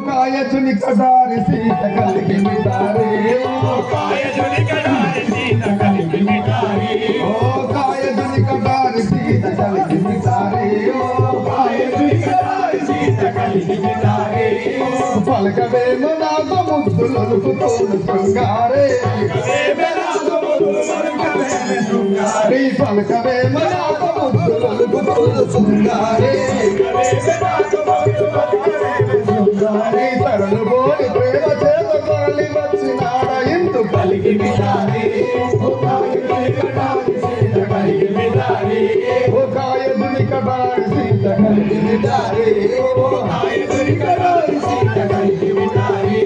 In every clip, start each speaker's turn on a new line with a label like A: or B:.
A: కాయచుని కటారి సీత కలిగి మిటారే ఓ కాయచుని కటారి సీత కలిగి మిటారే ఓ కాయచుని కటారి సీత కలిగి మిటారే ఓ కాయచుని కటారి సీత కలిగి మిటారే పలకవే మనాగ ముద్దులకు తోడు శృంగారే పలకవే మనాగ ముద్దులకు తోడు శృంగారే తరలు పోని ప్రేమ చేత కొరలి వచ్చినాడ ఇందు కలిగి మిటారే ఓ కాయదుని కటారి సీత కలిగి మిటారే ఓ కాయదుని కటారి సీత కలిగి మిటారే ఓ కాయదుని కటారి సీత కలిగి మిటారే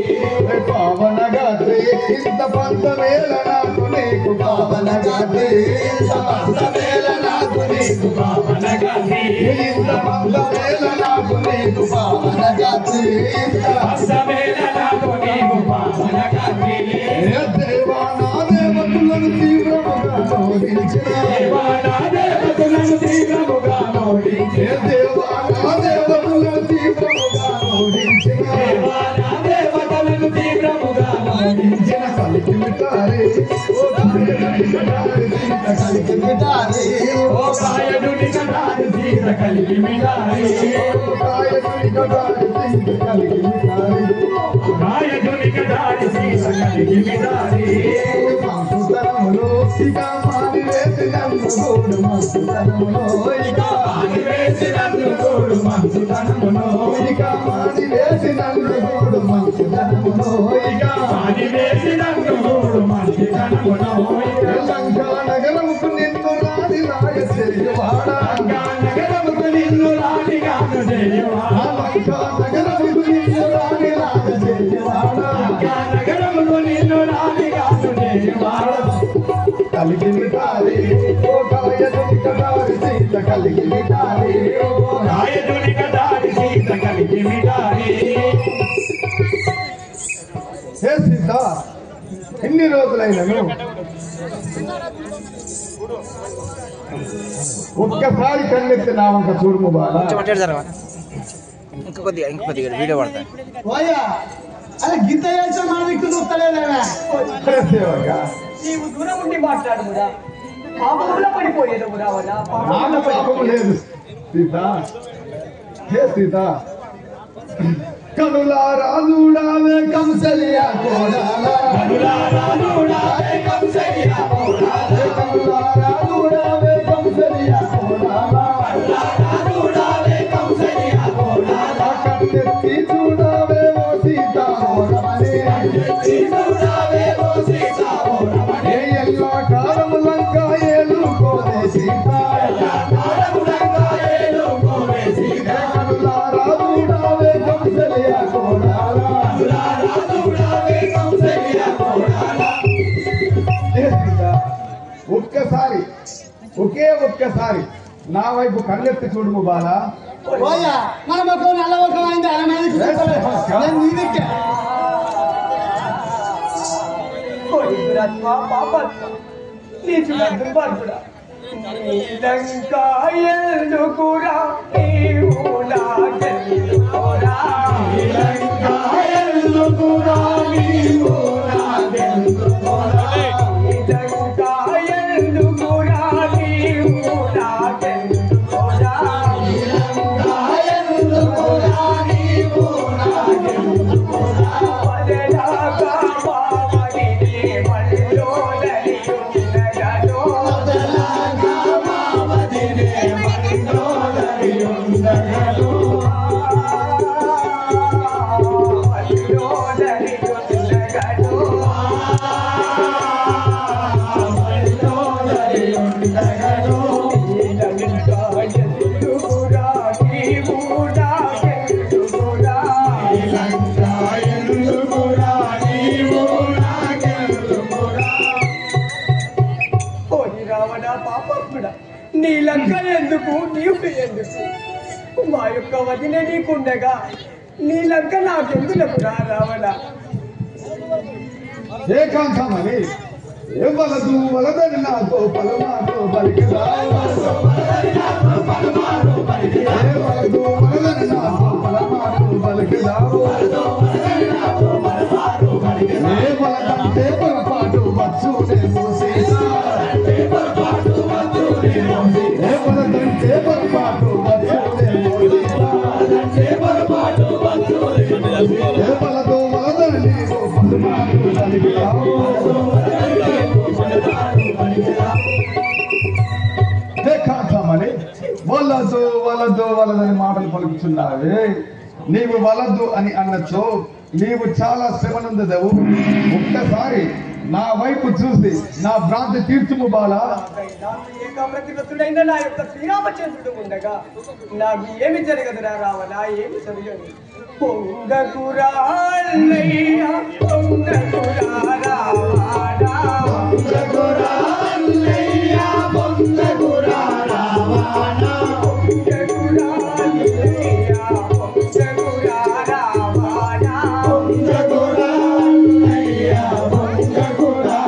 A: పావన గాత్రే ఇంత పంతవేల నాకు నీకు పావన గాత్రే ఇంత పంతవేల నాకు నీకు పావన గాత్రే ఇంత పంతవేల నాకు నీకు పావన గాత్రే ఇంత పంతవేల నాకు నీకు పావన గాత్రే దేవా నా దేవతలను తీవ్రముగా నోడించిన దేవా నా దేవతలను తీవ్రముగా నోడించిన దేవా నా దేవతలను తీవ్రముగా నోడించిన దేవా నా దేవతలను తీవ్రముగా నోడించిన కలిగి మిటారే ఓ కాయదుని కటారి సీత కలిగి మిటారే ఓ కాయదుని కటారి సీత కలిగి మిటారే ఓ కాయదుని కటారి సీత కలిగి మిటారే కాయదుని కటారి సీత కలిగి మిటారే మంచుతనములో ఇక మాని వేసినందు గోడు మంచుతనములో ఇక మాని వేసినందు గోడు మంచుతనములో ఇక మాని వేసినందు గోడు మంచుతనములో ఇక మాని వేసినందు గోడు మంచుతనములో లంకా నగరముకు నిన్ను రాని రాయ చెయ్యవాడ లంకా నగరముకు నిన్ను రాని గాను చెయ్యవాడ లంకా నగరముకు నిన్ను రాని రాయ చెయ్యవాడ లంకా నగరముకు నిన్ను రాని గాను చెయ్యవాడ కలిగి మిటారే ఓ కాయదుని కటారి సీత కలిగి మిటారే ఓ కాయదుని కటారి సీత కలిగి మిటారే హే సీత ఎన్ని రోజులైనను ఒక్కసారి కన్నెత్తి నా వంక చూడుము బాలా
B: ఇంక కొద్దిగా వీడియో పడతాను
C: అలా గీత చేసా మన దిక్కు చూస్తలేదేవా
D: నీవు దూరం ఉండి మాట్లాడుమురా పాపంలో పడిపోయేది
A: పాపం లేదు సీత హే సీత కనులారా చూడాలే కంసలియా కోడాలా కనులారా చూడాలే కంసలియా కోడాలా కనులారా చూడాలే కంసలియా కోడాలా కనులారా చూడాలే కంసలియా కోడాలా కన్నెత్తి చూడాలే ఓ సీత ఓరమణి కన్నెత్తి చూడాలే ఓ సీత ఓరమణి ఎల్ల కాలము లంకా ఏలుకోదే సీత ఎల్ల కాలము లంకా ఏలుకోదే సీత కనులారా చూడాలే కంసలియా కోడాలా కనులారా చూడాలే కంసలియా కోడాలా ఒక్కసారి ఒక్కసారి నా వైపు కళ్ళెత్తి చూడుము బాలా
C: పోయా మన మొక్క నల్ల మొక్క అయింది అలా నేను నీ దిక్కే
D: పాపత్వ నీచుడందు బర్పుడా నీలంకా ఎందుకురా నీవు నాకెందుకురా నీలంకా ఎందుకురా నీవు నాకెందుకురా నీలంకా ఎందుకురా నీవు నాకెందుకురా నీలంకా ఎందుకురా నీవు నాకెందుకురా పదలాగా మామని మల్లో దరియుండగలో పదలాగా మామని మల్లో దరియుండగలో మల్లో దరియుండగలో మల్లో దరియుండగలో నీలంకా ఎందుకురా నీవు నాకెందుకురా నీలంకా ఎందుకురా నీవు నాకెందుకురా ఓరి రావణ పాపత్ముడా నీలంక ఎందుకు నీవు ఎందుకు మా యొక్క వదిన నీకుండగా నీలంక నాకెందుకురా రావణ
A: ఏకాంతమని ఎవలదు వలదని నాతో పలమాతో పలికిదా ఎవలదు వలదని నాతో పలమాతో పలికిదా పలికిదావు ఏ బలకంటే పొరపాటు వచ్చునేమో సీత ఏ బలకంటే పొరపాటు ఏ బలతో వలదని నీవు పలుమాటు పలికిదావు కామని వలదు వలదు వలదని మాటలు పలుకుతున్నావే నీవు వలదు అని అనొచ్చు నీవు చాలా శ్రమనుందవు ఒక్కసారి నా వైపు చూసి నా భ్రాంతి తీర్చుము బాలా
D: ఏకాప్రతిపత్తుడైన నా యొక్క శ్రీరామచంద్రుడు ఉండగా నాకు ఏమి జరగదురా రావణ ఏమి జరగదు పొంగకురా అన్నయ్య పొంగకురా రావణ పొంగకురా అన్నయ్య పొంగకురా రావణ పొంగకురా అన్నయ్య పొంగకురా రావణ పొంగకురా అన్నయ్య పొంగకురా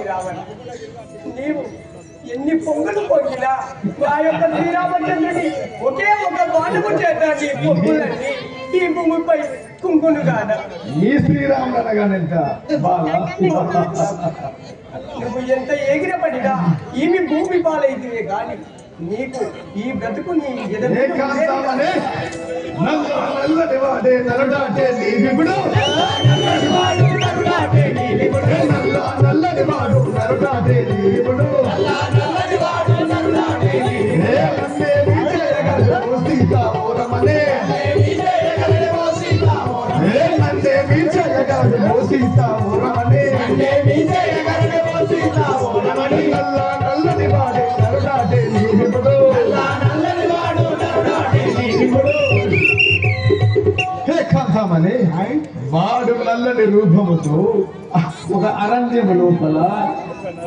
D: రావణ నీవు ఎన్ని పొంగులు పొంగినా నా యొక్క శ్రీరామచంద్రుని ఒకే ఒక బాణము చేత నీ పొంగులన్నీ ఈ భూమిపై కుంకును గాన
A: ఈ శ్రీరాముడు అనగానంట బాలా
D: నువ్వు ఎంత ఎగిరపడినా ఈమె భూమి పాలైతే గాని నీకు ఈ బ్రతుకు నీ
A: ఏకాంతమనే నల్లటి వాడే నరుడాటే నీ విపుడు నల్లటి వాడు నరుడాటే నీ విపుడు నల్లటి వాడు నరుడాటే నీ విపుడు నల్లటి వాడు నరుడాటే నీ విపుడు విజయగలవు సీతామోరమనే విజయగలవు సీతామోరమనే నన్నే విజయగలవు సీతామోరమనే నన్నే విజయగలవు సీతామోరమనే నల్లటి వాడే నరుడాటే నీ విపుడు నల్లటి వాడు నరుడాటే నీ విపుడు ఏకాంతమనే వాడు నల్లని రూపముతో ఒక అరణ్యము లోపల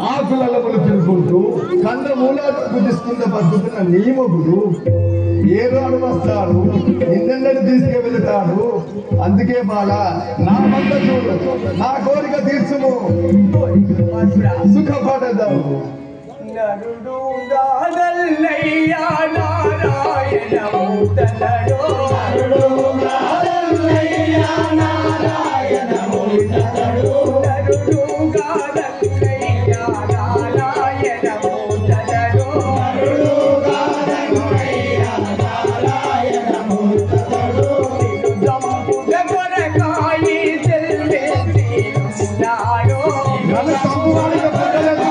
A: ఆకులలములు తినుకుంటూ కంద మూలాలు కుదిస్తున్న పద్ధతున్న నియమకుడు ఏ రాడు వస్తాడు నిన్నెన్నడు తీసుకువెళ్తాడు అందుకే బాల నా వద్ద చూడు నా కోరిక తీర్చుము సుఖపడదాము
D: నరుడు గాదల్లయ్యా నారాయణ మూతనడో నరుడు గాదల్లయ్యా నారాయణ మూతనడో నరుడు గాదల్లయ్యా నారాయణ మూతనడో నరుడు గాదల్లయ్యా నారాయణ మూతనడో దమ్ముల కొరకాయి తెల్లేసి నాడో
A: నన్ను సంపువాడిక పడలేదు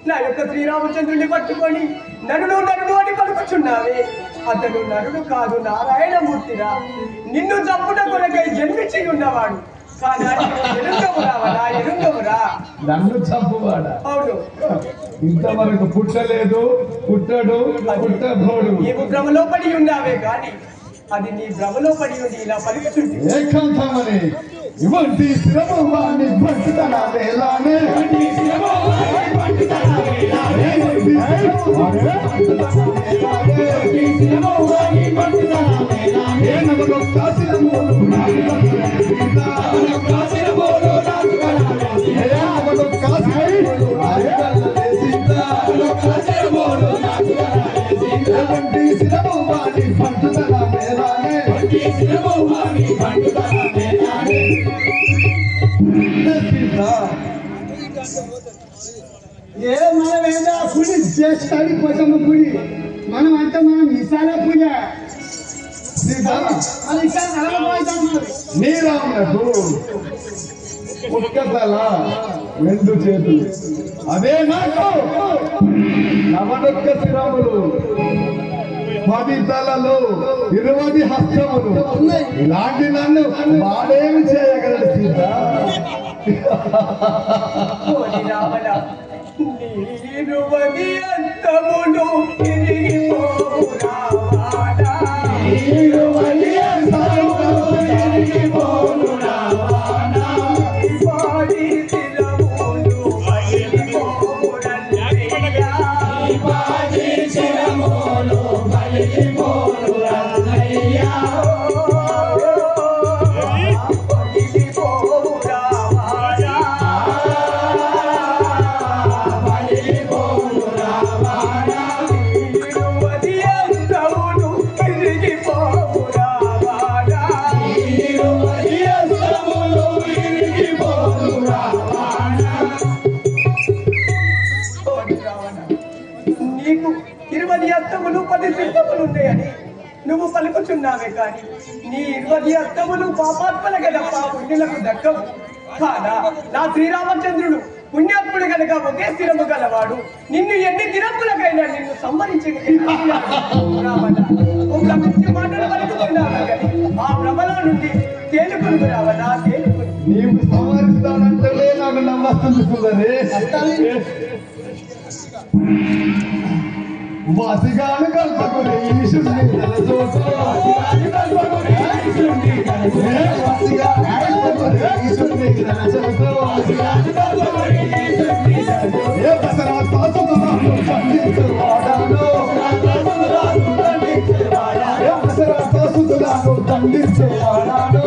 D: నా యొక్క శ్రీరామచంద్రుని పట్టుకొని నరుడు నరుడు అని పలుకుచున్నావే అతడు నరుడు కాదు నారాయణమూర్తిరా నిన్ను చంపుట కొరకై జన్మించి ఉన్నవాడు కానీ ఎరుంగవురా
A: నన్ను చంపువాడా
D: అవును
A: ఇంతవరకు పుట్టలేదు పుట్టడు పుట్టబోడు
D: నీవు భ్రమలో పడి ఉన్నావే కానీ అది నీ భ్రమలో పడి ఉంది ఇలా పలుకుచుంది
A: ఏకాంతమని ఇవంటి శ్రమవాణి భక్తన వేలానే
C: ఏ మనం ఏంటో ఆ గుడి చేస్తాడు పోసమ్మ గుడి మనం అంతా మనం విశాల పూజ
A: సీత
C: మళ్ళీ ఇక్కడ నలభై
A: నీ రాములకు ఒక్క తల 2 చేతులు అదే నాకు నవనొక్క శిరములు 10 తలలు 20 హస్తములు ఇలాంటి నన్ను వాడేమి చేయగలడు సీత
D: నీరువది అంతమును తిరిగిపోవు రావాడా
A: నీరువది అంతమును తిరిగిపోవు రావాడా
D: వాడి శిరములు పగిలిపోవు రంగయ్యా
A: వాడి శిరములు పగిలిపోవు రంగయ్యా
D: పగిలిపోవు రావాడా నీరువది అంతమును తిరిగిపోవు రావాడా నీకు 20 హస్తములు 10 శిల్పములు ఉన్నాయని నువ్వు పలుకుచున్నావే కానీ నీ 20 హస్తములు పాపాత్మల గదప్ప పుణ్యులకు దక్కవు కాదా నా శ్రీరామచంద్రుడు పుణ్యాత్ముడు గనక ఒకే స్థిరము గలవాడు నిన్ను ఎన్ని దినములకైనా నిన్ను సంహరించి ఒక మంచి మాటలు పలుకుతున్నావా కానీ ఆ భ్రమలో నుండి తేలుకుని రావనా తేలుకుని
A: నీవు సంహరిస్తానంటే నాకు నమ్మస్తుంది సుందరి వాసిగాను కల్పకుని ఈశుని తలచోటు వాసిగాను కల్పకుని ఈశుని తలచోటు ఏ దసరా తాసుకున్నాను దండించువాడాను ఏ దసరా తాసుకున్నాను దండించువాడాను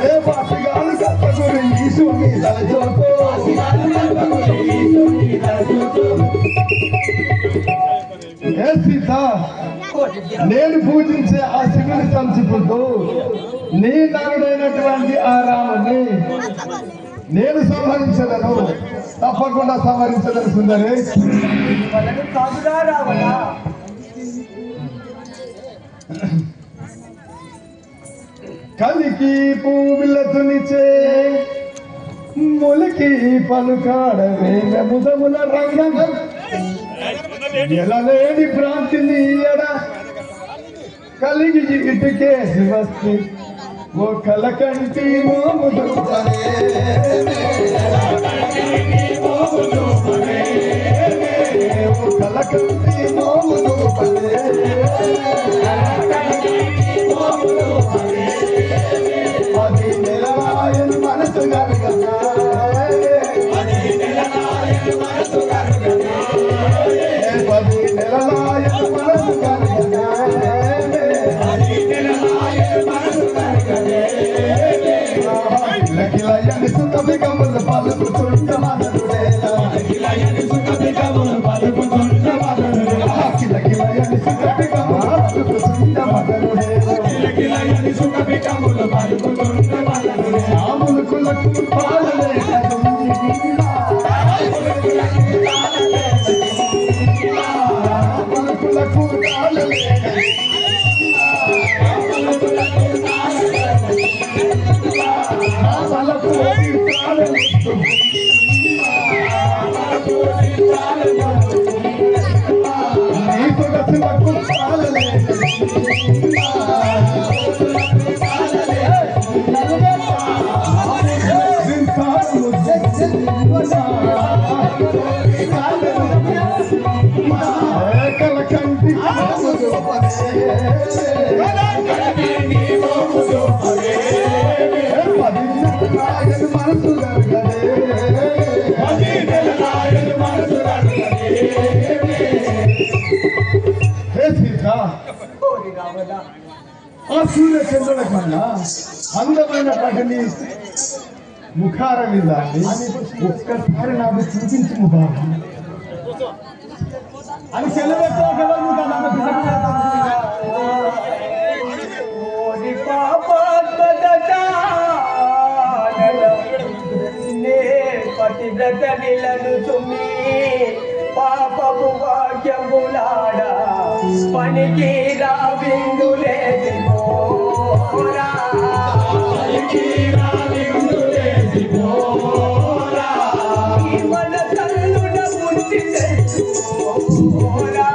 A: ఏ వాసిగాను కల్పకుని ఈశుని తలచోటు ఏ సీత నేను పూజించే ఆ శివుని తలుచుకుంటూ నీ నరుడైనటువంటి ఆ రాముని నేను సంహరించదను తప్పకుండా సంహరించదను సుందరి
D: వలను కాదురా రావణా
A: కలికి పూవిలతునిచే ములికి పలుకాడవే ముదముల రంగం ఎలలేని భ్రాంతిని ఎడ కలిగి ఇటుకేసి వస్తే ఓ కలకంటి మోముదు ఓ కలకంటి మోముదు అది నెలవాయను మనసు గరుగన్నా పది నెలలాయను మనసు గరుగన్నా కిలకిలయని సుఖమి కములు పలుకుతుంట మదనుడేలా కిలకిలయని సుఖమి కములు పలుకుతుంట మదనుడేలా కిలకిలయని సుఖమి కములు పలుకుతుంట మదనుడేలా కిలకిలయని సుఖమి కములు పలుకుతుంట మదనుడేలా ఆములకులకు పాలలే ఆములకులకు పాలలే ఆ సూర్యచంద్రుల కన్నా అందమైన పగని ముఖారవిందాన్ని ఒక్కసారి నాకు చూపించు బాబు అని సెలవుతో
D: పతివ్రత నిలను తుమ్మి పాపము వాక్యములాడా పనికి రా బిందులేసి పోరా ఈ మన తల్లున బుద్ధి తెచ్చుకోరా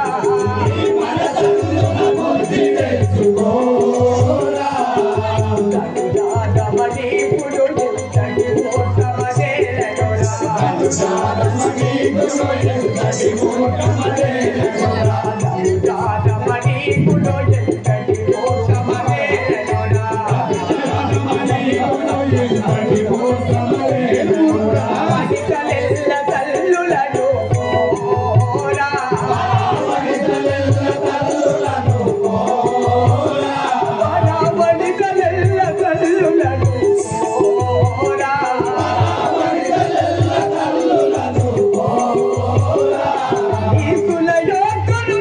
D: మణిపుడు ఎంతటి మోసమనేలనురా మణిపుడు ఎంతటి మోసమనేలనురా మణితలెల్ల తల్లులను పోరా మణితలెల్ల తల్లులను పోరా ఈసుల యోధులు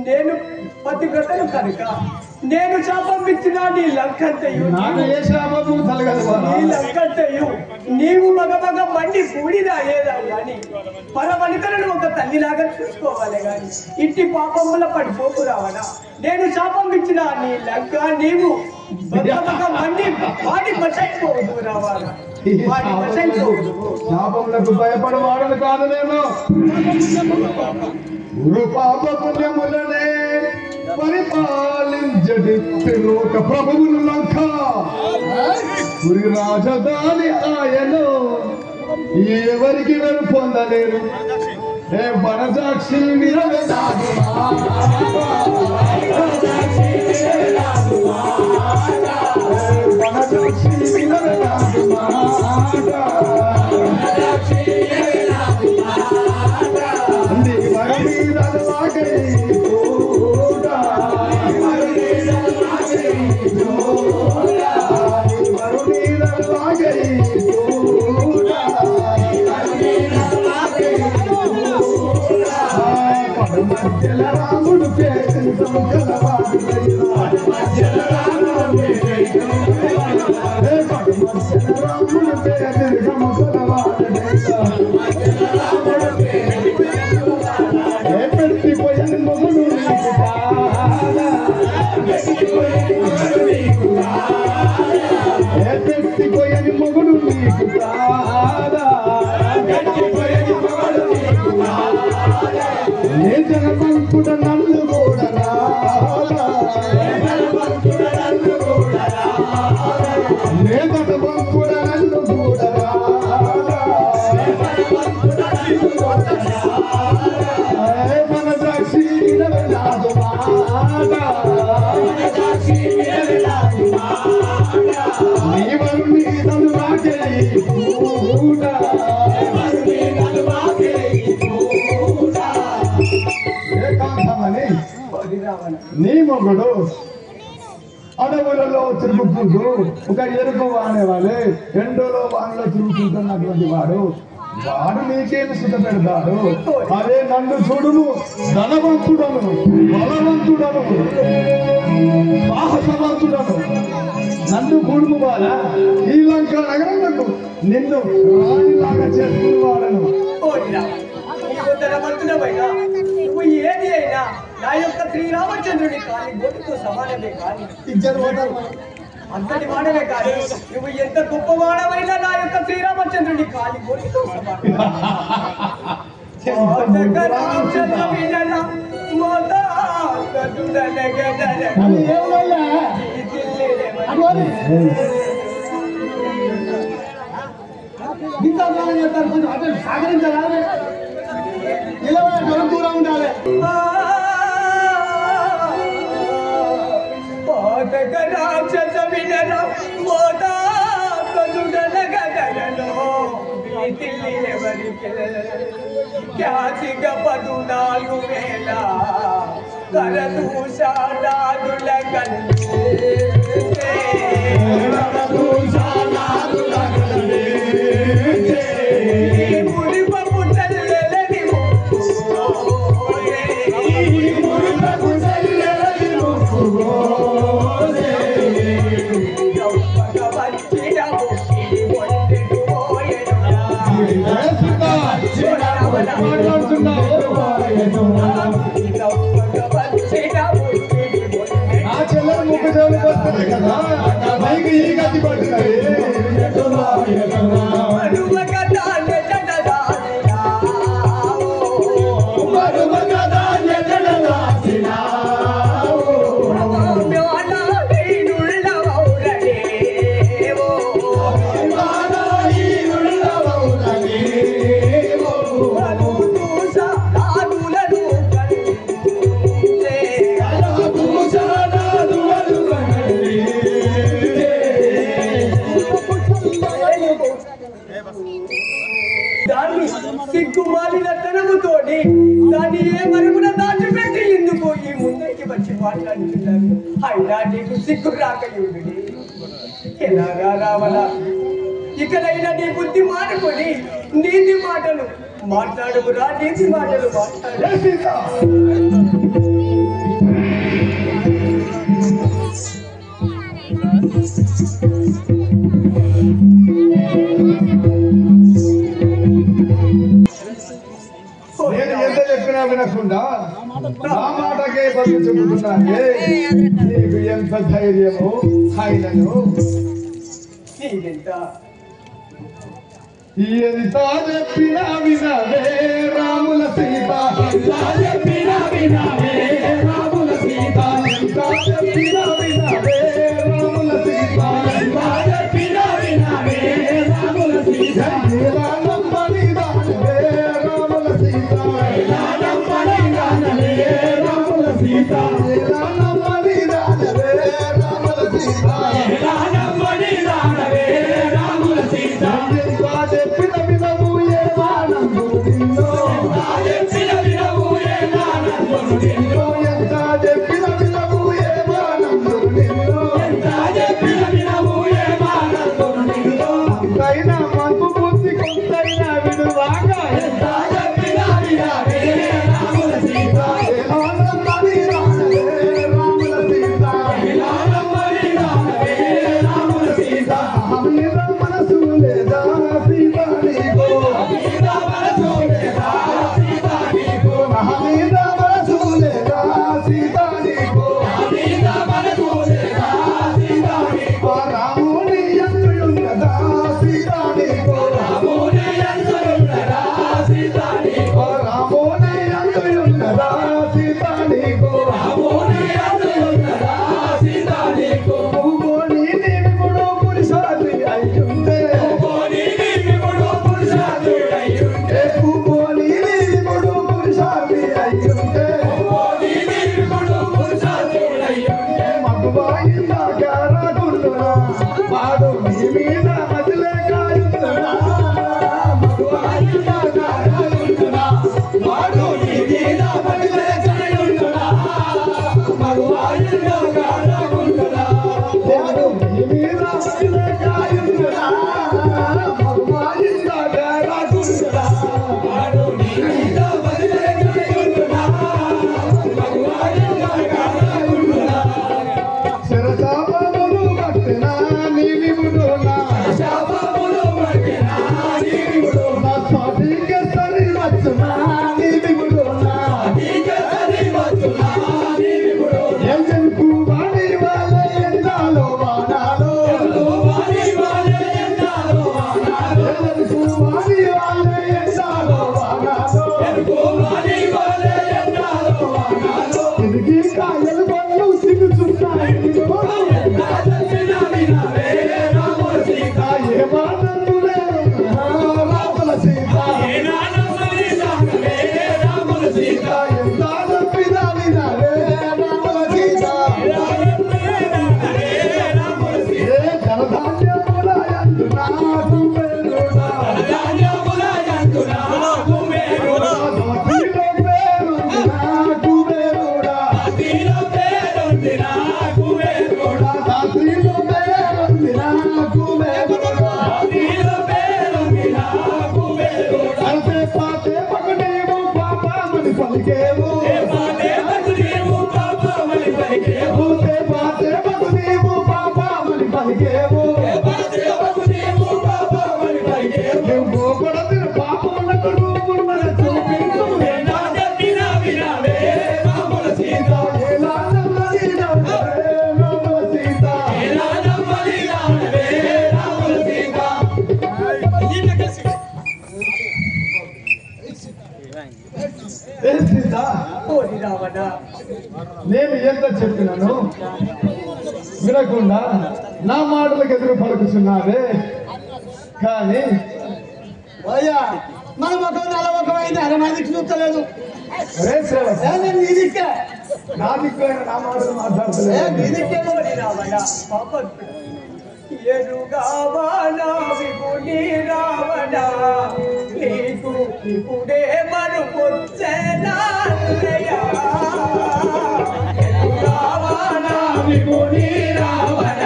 D: నేను పతివ్రతను కనుక నేను శాపం ఇచ్చిన నీ లంకంతయు
A: నాకు ఏ శాపము తలగదు
D: నీ లంకంతయు నీవు మగ మండి పూడిదా ఏదా గాని పరమనితలను ఒక తల్లిలాగా చూసుకోవాలి గాని ఇంటి పాపముల పడిపోకు రావనా నేను శాపం ఇచ్చిన నీ లంక నీవు మగ మండి వాడి బసైపోదు రావాలా వాడి బసైపోదు
A: శాపములకు భయపడవాడను కాదు నేను గురు పాప పుణ్యములనే పరిపాలించడి త్రిలోక ప్రభువులు లంక గురి రాజధాని ఆయను ఎవరికి వెరు పొందలేరు ఏ వనజాక్షి వనజాక్షి రాముడు పెట్టిపోయిన మొగుడు పెట్టిపోయని మొగుడు నీకు కాదా నే జనమంకుడ నన్ను కూడా నే జనమంకుడ నన్ను కూడా మన సాక్షి రాజు నీ మొగుడు అడవులలో తిరుగుకుంటూ ఒక ఎరుపు వానేవాళ్ళే ఎండలో వానలో తిరుగుతుంటున్నటువంటి వాడు నీకేమి సుఖ పెడతాడు అదే నన్ను చూడును ధనవంతుడను బలవంతుడను సాహసవంతుడను నన్ను కూడుము వాళ్ళ ఈ లంక నగరంలో నిన్ను రాణిలాగా చేసుకుని వాడను
D: నువ్వు ఏది అయినా నా యొక్క శ్రీరామచంద్రుడి కానీ గోటితో సమానమే కానీ అంతటి వాడమే కానీ నువ్వు ఎంత గొప్ప వాడమైనా నా యొక్క శ్రీరామచంద్రుడి కానీ గోటితో
C: సాగరించాలి దూరం ఉండాలి
D: రాక్షస వినర మోదాసుడన గదలలో ఎవరికి ఖ్యాతిగ 14,000 కరదూషానాదుల మురిపపు తల్లెలని భగవతి
A: ఆ చెల్లెలు ముక్కు చెవులు వస్తుంది కదా పైకి ఈ గతి పడుతుంది
D: దాన్ని సిగ్గుమాలిన తనముతోటి దాన్ని ఏ మరుగున దాచిపెట్టి ఎందుకు ఈ ముందరికి వచ్చి మాట్లాడుతున్నారు అయినా నీకు సిగ్గు రాకయుడు ఎలాగా రావాలా ఇకనైనా నీ బుద్ధి మానుకొని నీతి మాటలు మాట్లాడుకురా నీతి మాటలు మాట్లాడు
A: నేను ఎంత చెప్పినా వినకుండా నా మాటకే బదులు చెబుతున్నానే నీకు ఎంత ధైర్యము ఆయనను
D: నీకెంత
A: ఎంత చెప్పినా వినవే రాముల సీత ఎంత చెప్పినా వినవే రాముల సీత ఎంత చెప్పినా వినవే రాముల సీత ఎంత చెప్పినా వినవే రాముల సీత ఎలా నమ్మని దానవే రాముల సీత ఎలా నమ్మని దానవే రాముల సీత ఎలా నమ్మని దానవే రాముల సీత ఎలా నమ్మని దానవే రాముల సీత చెప్పిన వినవు ఏ వానందు నిన్నో చెప్పిన వినవు ఏ వానందు నిన్నో ఎంత చెప్పిన వినవు ఏ వానందు నిన్నో ఎంత చెప్పిన వినవు ఏ వానందు నిన్నో అంతైనా మనకు బుద్ధి కొంతైనా విడువాక ఎంత చెప్పిన వినవే రాముల సీత ఎలా నమ్మని రానవే రాముల సీత ఎలా నమ్మని రానవే రాముల సీత మీద మనసు లేదా సీత నీకో మీద మనసు లేదా సీత నీకో మీద మనసు లేదా సీత నీకో మీద మనసు లేదా సీత నీకో రాముని యంత్రుయున్నదా సీత నీకో రాముని యంత్రుయున్నదా సీత నీకో రాముని యంత్రుయున్నదా సీత నీకో రాముని యంత్రుయున్నదా సీత నీకో భూగోని నీవిముడు పురుషాది అయ్యుంటే భూగోని నీవిముడు పురుషాది అయ్యుంటే భూగోని నీవిముడు పురుషాది అయ్యుంటే భూగోని నీవిముడు పురుషాది అయ్యుంటే మగువాయిందాక రాకుండునా వాడు నీ మీద మదిలే కాయుండునా మగువాయిందాక రాకుండునా వాడు నీ మీద మదిలే కాయుండునా మగువాయిందాక రాకుండునా వాడు నీ మీద మదిలే కాయుండునా మగువాయిందాక రాకుండునా వాడు నీ మీద మదిలే కాయుండునా మగువాయిందాక రాకుండునా శరశాపములు పట్టినా నీవిముడునా శాపములు పట్టినా నీవిముడునా స్వాతికే సరి వచ్చునా నీవిముడునా స్వాతికే సరి వచ్చునా నీవిముడునా ఎంజన్కు వాడి వాళ్ళే ఎందాలో వాడాలో వాడి వాళ్ళే ఎందాలో వాడాలో ఎంజన్కు వాడి వాళ్ళే ఎందాలో వాడాలో ఎంజన్కు వాడి వాళ్ళే ఎందాలో వాడాలో తిరిగి కాయలు పళ్ళు సిగుచున్నాయి రాముల సీత ఏ మానందులే రాముల సీత రాముల సీత ఎంత చెప్పినా వినవే రాముల సీత ఏ ధనధాన్యముల యందునా కుబేరుడా ధనధాన్యముల యందునా కుబేరుడా ధోతిలో పేరుందినా కుబేరుడా ధోతిలో పేరుందినా కుబేరుడా ధోతిలో పేరుందినా కుబేరుడా ధోతిలో పేరుందినా కుబేరుడా అంతే పాతే పగడేవు పాపమని పలికేవు పాతే పగడేవు పాపమని పలికేవు పాతే పగడేవు పాపమని పలికేవు పాతే పగడేవు పాపమని పలికేవు నువ్వు కొడతిన పాపమునకు రూపున్నది నేను ఎంత చెప్పినాను వినకుండా నా మాటలకు ఎదురు పలుకుతున్నావే కానీ
C: అయ్యా మన ముఖం నల్ల ముఖం అయింది 60 మందికి చూస్తలేదు
A: రే సేవక,
C: నేను నీ దిక్కే
A: నా దిక్కులైన నా మాటలు మాట్లాడతలేదు.
C: నీ దిక్కే
D: రావణ పాపత్తుడా ఎరుగావానా విపుని రావణ నీకు ఇప్పుడే మరుపొచ్చేనా ఎరుగావానా విపుని రావణ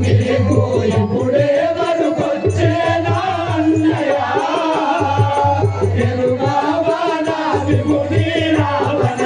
D: నీకు ఇప్పుడే మరుపొచ్చేనా ఎరుగావానా విపుని రావణ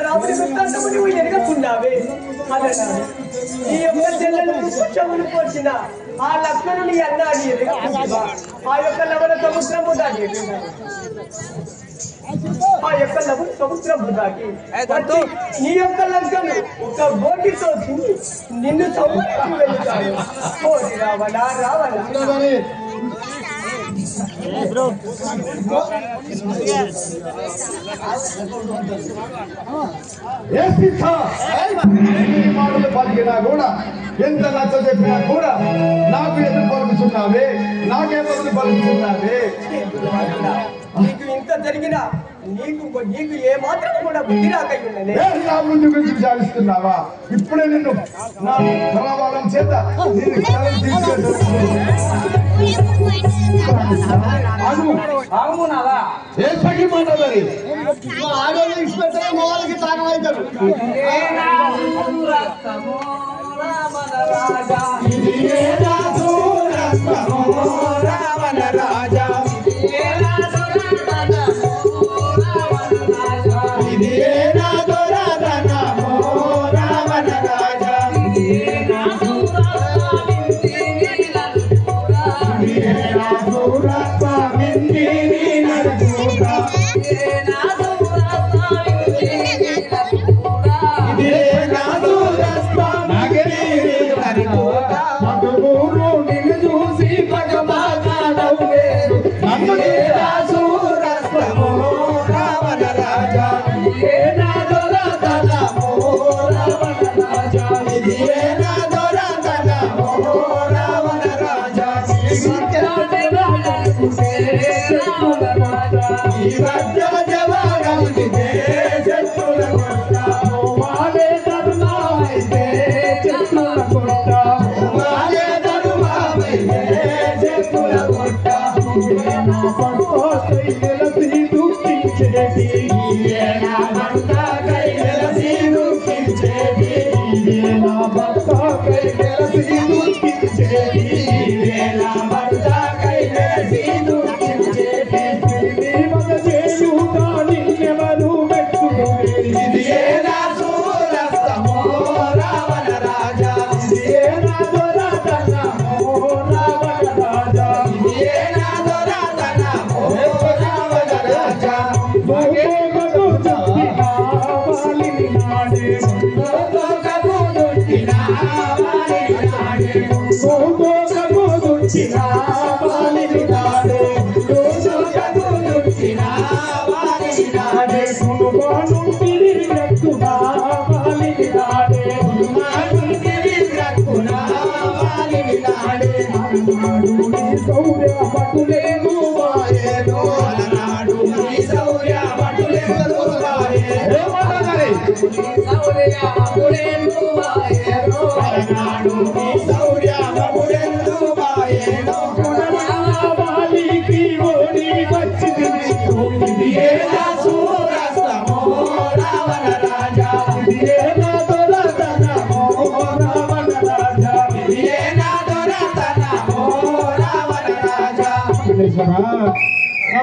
D: రాముని వృత్తాంతము నువ్వు ఎరగకున్నావే అదన్నాడు. ఈ యొక్క చెల్లెలు చెవులు పోసిన ఆ లక్ష్మణుని అన్నాడు ఎరగకున్నావా? ఆ యొక్క లవణ సముద్రము దాటి ఆ యొక్క లవణ సముద్రము దాటి వచ్చి నీ యొక్క లంకను ఒక బోటితో నిన్ను చంపడానికి వెళ్తాడు. ఓరి రావణ రావణ
A: మాటలు పలికినా కూడా ఎంత నచ్చ చెప్పినా కూడా నాకు ఎదురు పలుకుతున్నావే, నాకే బదులు పలుకుతున్నావే.
D: నీకు ఇంత జరిగినా నీకు ఏ మాత్రం కూడా బుద్ధి రాకయ్యున్నదే.
A: నా ముందు గురించి విచారిస్తున్నావా? ఇప్పుడే నిన్ను నా కళావాలం చేత నేను ఏ సఖి మాట్లాడాలి?
C: ఆడవాళ్ళు ఇష్టపెట్టారు, మగవాళ్ళకి తాగం అవుతారు.
A: రాజా ఇది ఏ నా దొరదనా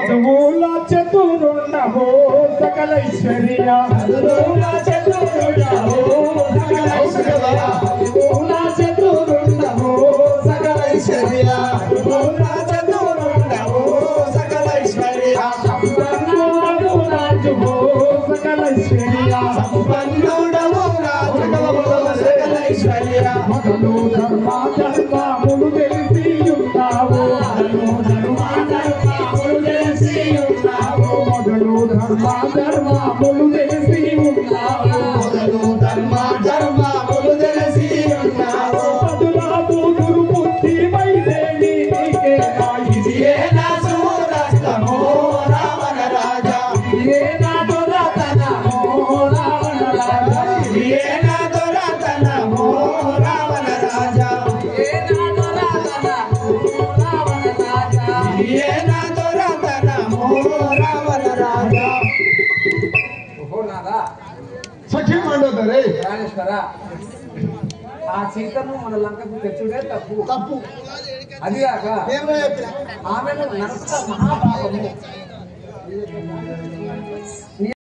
A: చదువుల చతురుండవో సకలైశ్వర్య చదువుల చతురుండవో సకలైశ్వర్య చదువుల చతురుండవో సకలైశ్వర్య చదువుల చతురుండవో సకలైశ్వర్య సంపన్నుడవు రాజువో సకలైశ్వర్య సంపన్నుడవు రాజువో సకలైశ్వర్య మొదలు ధర్మాములు తెలిసి ఉన్నావు ధర్మాములు తెలిసి ఉన్నావు పదులా బూదురు బుద్ధి వైదేవి ఇదియేనా సూరస్తమో రావణ రాజా ఇదియేనా దొరతనమో రావణ రాజా ఇదియేనా దొరతనమో రావణ రాజా ఇదియేనా దొరతనమో రావణ రాజా ఇదియేనా దొరతనమో రావణ రాజా సఖ్యం మండోదరే
E: ప్రాణేశ్వర ఆ సీతను మన లంకకు తెచ్చుడే తప్పు అది కాక ఆమెను నరక మహాపాపము